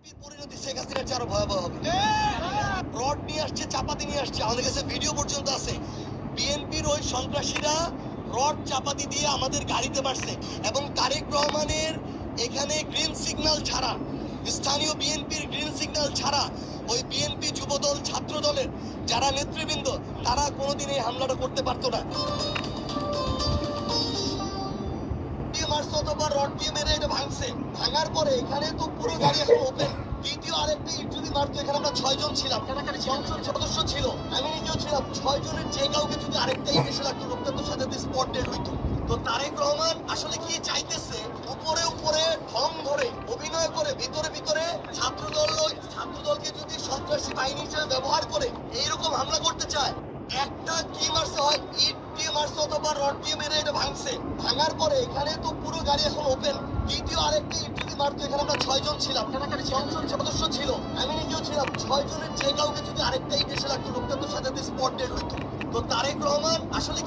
বিএনপির পরিণতি শেখ হাসিনার চেয়ে আরো ভয়াবহ হবে। রড নিয়ে আসছে, চাপাতি নিয়ে আসছে, আমাদের কাছে ভিডিও পর্যন্ত আছে। বিএনপির ওই সন্ত্রাসীরা রড চাপাতি দিয়ে আমাদের গাড়িতে মারছে এবং তারেক রহমানের এখানে গ্রিন সিগন্যাল ছাড়া, স্থানীয় বিএনপির গ্রিন সিগন্যাল ছাড়া ওই বিএনপি যুবদল ছাত্র দলের যারা নেতৃবৃন্দ তারা কোনোদিন এই হামলাটা করতে পারতো না। মারছে অথবা রড দিয়ে মেরে এটা ভাঙছে, ভাঙার পরে এখানে তো পুরো গাড়ি এখন ওপেন। দ্বিতীয় আরেকটা ইট যদি মারতো, এখানে আমরা 6 জন ছিলাম, সংসদ সদস্য ছিল, আমি নিজেও ছিলাম। 6 জনের যে কাউকে যদি আরেকটা ইট এসে লাগতো, লোকটা তো সাথে স্পট ডেড হইতো। তো তারেক রহমান আসলে কি চাইতেছে, উপরে উপরে ঢং ধরে অভিনয় করে ভিতরে ভিতরে ছাত্রদলকে যদি সন্ত্রাসী বাহিনী হিসেবে ব্যবহার করে এইরকম হামলা করতে চায়। একটা কি মারছে, হয় ইট দিয়ে মারছে অথবা রড দিয়ে মেরে এটা ভাঙছে, ভাঙার পরে এখানে তো পুরো গাড়ি এখন ওপেন। দ্বিতীয় আরেকটা ইট যদি মারতো, এখানে আমরা 6 জন ছিলাম, সংসদ সদস্য ছিল, আমি নিজেও ছিলাম। 6 জনের যে কাউকে যদি আরেকটা ইট এসে লাগতো, লোকটা তো সাথে স্পট ডেড হইতো। তো তারেক রহমান আসলে